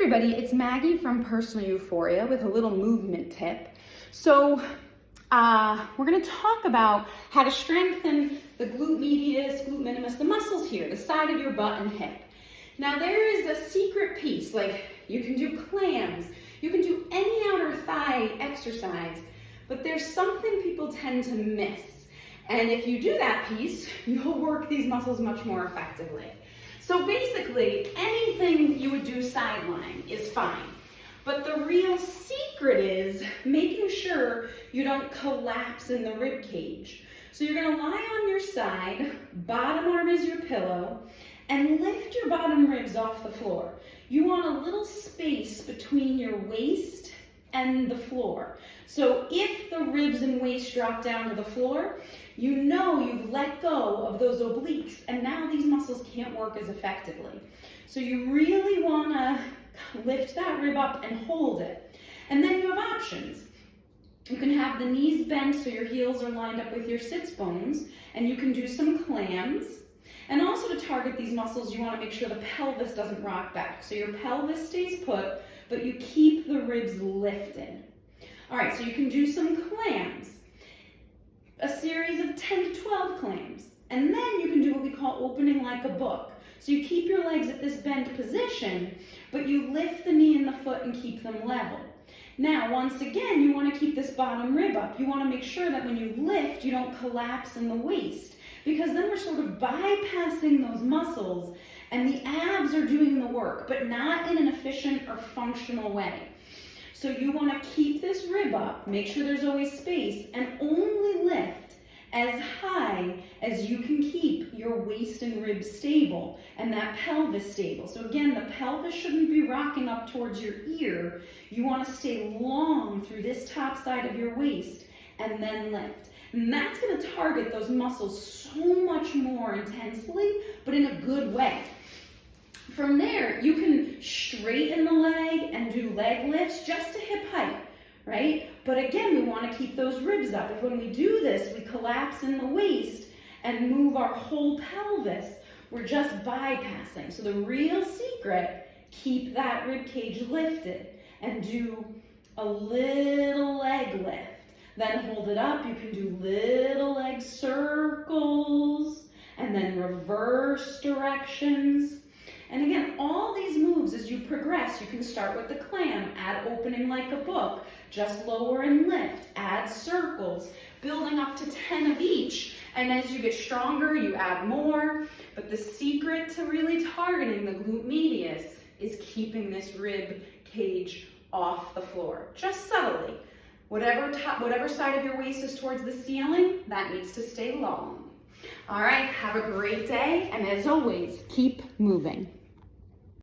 everybody, it's Maggie from Personal Euphoria with a little movement tip. So we're going to talk about how to strengthen the glute medius, glute minimus, the muscles here, the side of your butt and hip. Now there is a secret piece, like you can do clams, you can do any outer thigh exercise, but there's something people tend to miss. And if you do that piece, you'll work these muscles much more effectively. So basically, anything you would do side-lying is fine. But the real secret is making sure you don't collapse in the rib cage. So you're gonna lie on your side, bottom arm is your pillow, and lift your bottom ribs off the floor. You want a little space between your waist and the floor. So if the ribs and waist drop down to the floor, you know you've let go of those obliques, and now these muscles can't work as effectively. So you really want to lift that rib up and hold it. And then you have options. You can have the knees bent so your heels are lined up with your sits bones, and you can do some clams. And also to target these muscles, you want to make sure the pelvis doesn't rock back. So your pelvis stays put, but you keep the ribs lifted. All right, so you can do some clams, a series of 10 to 12 clams. And then you can do what we call opening like a book. So you keep your legs at this bent position, but you lift the knee and the foot and keep them level. Now, once again, you want to keep this bottom rib up. You want to make sure that when you lift, you don't collapse in the waist, because then we're sort of bypassing those muscles and the abs are doing the work, but not in an efficient or functional way. So you want to keep this rib up, make sure there's always space, and only lift as high as you can keep your waist and ribs stable and that pelvis stable. So again, the pelvis shouldn't be rocking up towards your ear. You want to stay long through this top side of your waist and then lift. And that's going to target those muscles so much more intensely, but in a good way. From there, you can straighten the leg and do leg lifts just to hip height, right? But again, we want to keep those ribs up. If when we do this, we collapse in the waist and move our whole pelvis, we're just bypassing. So the real secret, keep that rib cage lifted and do a little leg lift. Then hold it up. You can do little leg circles and then reverse directions. And again, all these moves, as you progress, you can start with the clam, add opening like a book, just lower and lift, add circles, building up to 10 of each. And as you get stronger, you add more. But the secret to really targeting the glute medius is keeping this rib cage off the floor, just subtly. Whatever side of your waist is towards the ceiling, that needs to stay long. All right, have a great day, and as always, keep moving.